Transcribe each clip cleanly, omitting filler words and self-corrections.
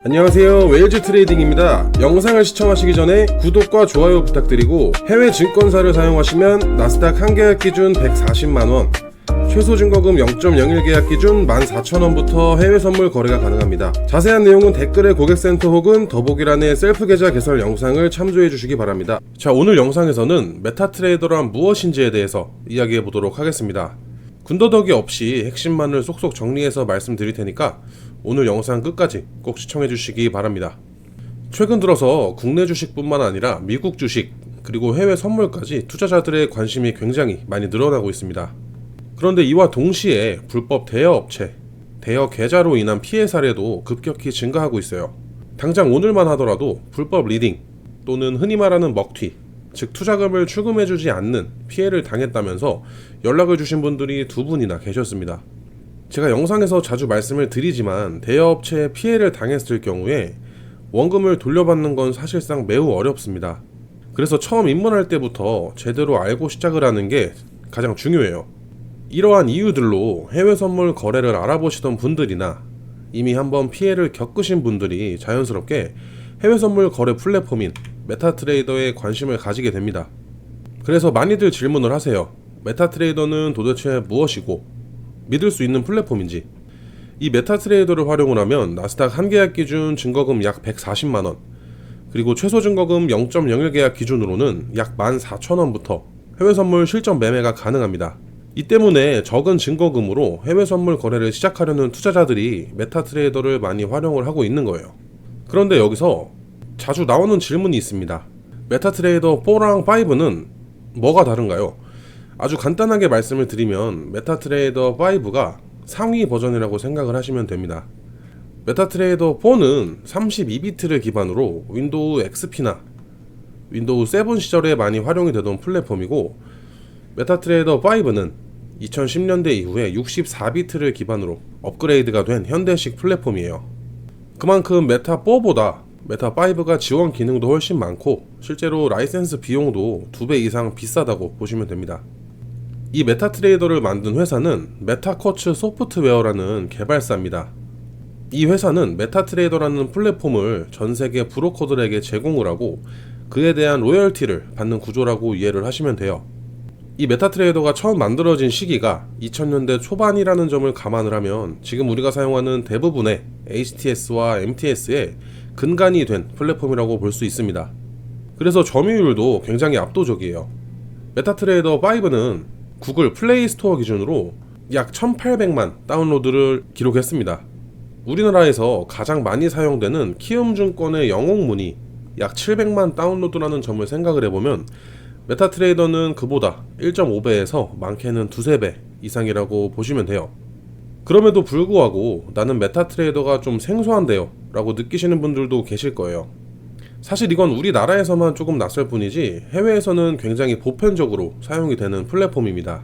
안녕하세요, 웨일즈 트레이딩입니다. 영상을 시청하시기 전에 구독과 좋아요 부탁드리고, 해외 증권사를 사용하시면 나스닥 한 계약 기준 140만원, 최소 증거금 0.01 계약 기준 14,000원부터 해외 선물 거래가 가능합니다. 자세한 내용은 댓글에 고객센터 혹은 더보기란의 셀프 계좌 개설 영상을 참조해 주시기 바랍니다. 자, 오늘 영상에서는 메타트레이더란 무엇인지에 대해서 이야기해 보도록 하겠습니다. 군더더기 없이 핵심만을 쏙쏙 정리해서 말씀드릴 테니까 오늘 영상 끝까지 꼭 시청해 주시기 바랍니다. 최근 들어서 국내 주식뿐만 아니라 미국 주식 그리고 해외 선물까지 투자자들의 관심이 굉장히 많이 늘어나고 있습니다. 그런데 이와 동시에 불법 대여 업체, 대여 계좌로 인한 피해 사례도 급격히 증가하고 있어요. 당장 오늘만 하더라도 불법 리딩 또는 흔히 말하는 먹튀, 즉 투자금을 출금해주지 않는 피해를 당했다면서 연락을 주신 분들이 2분이나 계셨습니다. 제가 영상에서 자주 말씀을 드리지만 대여업체에 피해를 당했을 경우에 원금을 돌려받는 건 사실상 매우 어렵습니다. 그래서 처음 입문할 때부터 제대로 알고 시작을 하는 게 가장 중요해요. 이러한 이유들로 해외 선물 거래를 알아보시던 분들이나 이미 한번 피해를 겪으신 분들이 자연스럽게 해외 선물 거래 플랫폼인 메타트레이더에 관심을 가지게 됩니다. 그래서 많이들 질문을 하세요. 메타트레이더는 도대체 무엇이고 믿을 수 있는 플랫폼인지. 이 메타트레이더를 활용을 하면 나스닥 한 계약 기준 증거금 약 140만원, 그리고 최소 증거금 0.01 계약 기준으로는 약 14,000원부터 해외 선물 실전 매매가 가능합니다. 이 때문에 적은 증거금으로 해외 선물 거래를 시작하려는 투자자들이 메타트레이더를 많이 활용을 하고 있는 거예요. 그런데 여기서 자주 나오는 질문이 있습니다. 메타트레이더 4랑 5는 뭐가 다른가요? 아주 간단하게 말씀을 드리면 메타트레이더 5가 상위 버전이라고 생각을 하시면 됩니다. 메타트레이더 4는 32비트를 기반으로 윈도우 XP나 윈도우 7 시절에 많이 활용이 되던 플랫폼이고, 메타트레이더 5는 2010년대 이후에 64비트를 기반으로 업그레이드가 된 현대식 플랫폼이에요. 그만큼 메타 4보다 메타 5가 지원 기능도 훨씬 많고 실제로 라이센스 비용도 2배 이상 비싸다고 보시면 됩니다. 이 메타트레이더를 만든 회사는 메타쿼츠 소프트웨어라는 개발사입니다. 이 회사는 메타트레이더라는 플랫폼을 전 세계 브로커들에게 제공을 하고 그에 대한 로열티를 받는 구조라고 이해를 하시면 돼요. 이 메타트레이더가 처음 만들어진 시기가 2000년대 초반이라는 점을 감안을 하면 지금 우리가 사용하는 대부분의 HTS와 MTS의 근간이 된 플랫폼이라고 볼 수 있습니다. 그래서 점유율도 굉장히 압도적이에요. 메타트레이더 5는 구글 플레이 스토어 기준으로 약 1800만 다운로드를 기록했습니다. 우리나라에서 가장 많이 사용되는 키움증권의 영웅문이 약 700만 다운로드라는 점을 생각을 해보면 메타트레이더는 그보다 1.5배에서 많게는 2~3배 이상이라고 보시면 돼요. 그럼에도 불구하고 나는 메타트레이더가 좀 생소한데요 라고 느끼시는 분들도 계실 거예요. 사실 이건 우리나라에서만 조금 낯설 뿐이지 해외에서는 굉장히 보편적으로 사용이 되는 플랫폼입니다.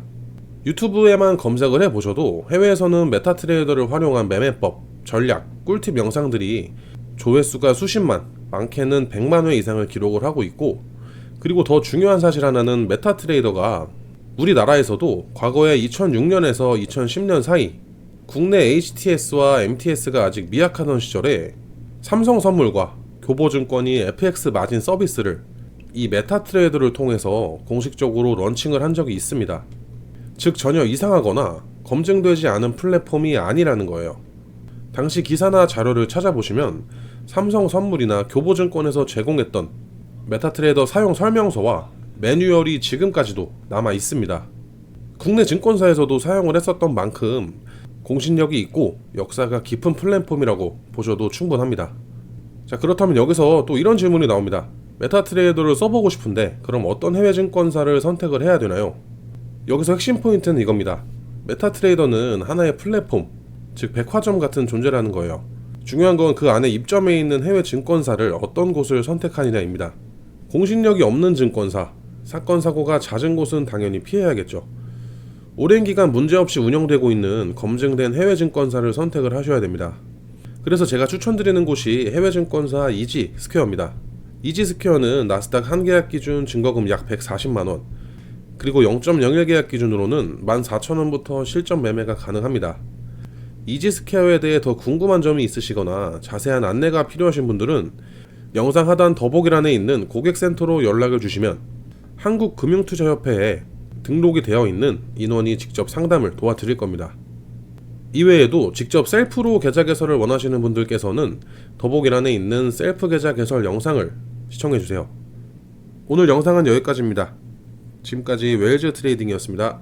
유튜브에만 검색을 해보셔도 해외에서는 메타트레이더를 활용한 매매법, 전략, 꿀팁 영상들이 조회수가 수십만, 많게는 100만 회 이상을 기록을 하고 있고, 그리고 더 중요한 사실 하나는 메타트레이더가 우리나라에서도 과거에 2006년에서 2010년 사이 국내 HTS와 MTS가 아직 미약하던 시절에 삼성선물과 교보증권이 FX 마진 서비스를 이 메타트레이더를 통해서 공식적으로 런칭을 한 적이 있습니다. 즉 전혀 이상하거나 검증되지 않은 플랫폼이 아니라는 거예요. 당시 기사나 자료를 찾아보시면 삼성선물이나 교보증권에서 제공했던 메타트레이더 사용 설명서와 매뉴얼이 지금까지도 남아 있습니다. 국내 증권사에서도 사용을 했었던 만큼 공신력이 있고 역사가 깊은 플랫폼이라고 보셔도 충분합니다. 자, 그렇다면 여기서 또 이런 질문이 나옵니다. 메타트레이더를 써보고 싶은데 그럼 어떤 해외 증권사를 선택을 해야 되나요? 여기서 핵심 포인트는 이겁니다. 메타트레이더는 하나의 플랫폼, 즉 백화점 같은 존재라는 거예요. 중요한 건 그 안에 입점해 있는 해외 증권사를 어떤 곳을 선택하느냐입니다. 공신력이 없는 증권사, 사건 사고가 잦은 곳은 당연히 피해야겠죠. 오랜 기간 문제없이 운영되고 있는 검증된 해외 증권사를 선택을 하셔야 됩니다. 그래서 제가 추천드리는 곳이 해외 증권사 이지스퀘어입니다. 이지스퀘어는 나스닥 한 계약 기준 증거금 약 140만원, 그리고 0.01 계약 기준으로는 14,000원부터 실전 매매가 가능합니다. 이지스퀘어에 대해 더 궁금한 점이 있으시거나 자세한 안내가 필요하신 분들은 영상 하단 더보기란에 있는 고객센터로 연락을 주시면 한국금융투자협회에 등록이 되어 있는 인원이 직접 상담을 도와드릴 겁니다. 이외에도 직접 셀프로 계좌 개설을 원하시는 분들께서는 더보기란에 있는 셀프 계좌 개설 영상을 시청해주세요. 오늘 영상은 여기까지입니다. 지금까지 웰즈 트레이딩이었습니다.